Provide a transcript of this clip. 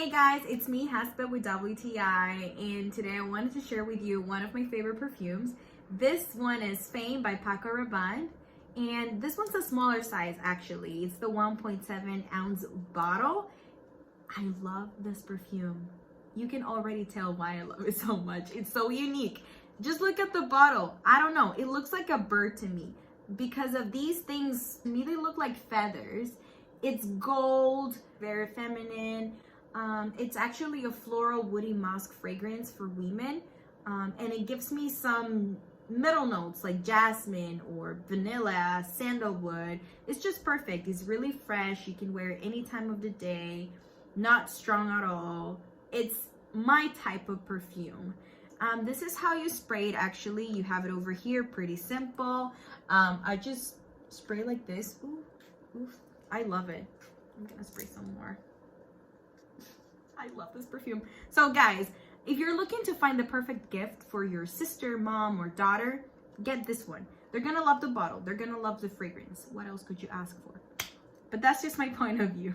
Hey guys, it's me, Haspa with WTI, and today I wanted to share with you one of my favorite perfumes. This one is Fame by Paco Rabanne, and this one's a smaller size actually. It's the 1.7 ounce bottle. I love this perfume. You can already tell why I love it so much. It's so unique. Just look at the bottle. I don't know, it looks like a bird to me. Because of these things, to me they look like feathers. It's gold, very feminine. It's actually a floral woody musk fragrance for women, and it gives me some middle notes like jasmine or vanilla, sandalwood. It's just perfect. It's really fresh. You can wear it any time of the day, not strong at all. It's my type of perfume. This is how you spray it actually. You have it over here, pretty simple. I just spray like this. Ooh, I love it. I'm gonna spray some more. I love this perfume. So guys, if you're looking to find the perfect gift for your sister, mom, or daughter, get this one. They're gonna love the bottle. They're gonna love the fragrance. What else could you ask for? But that's just my point of view.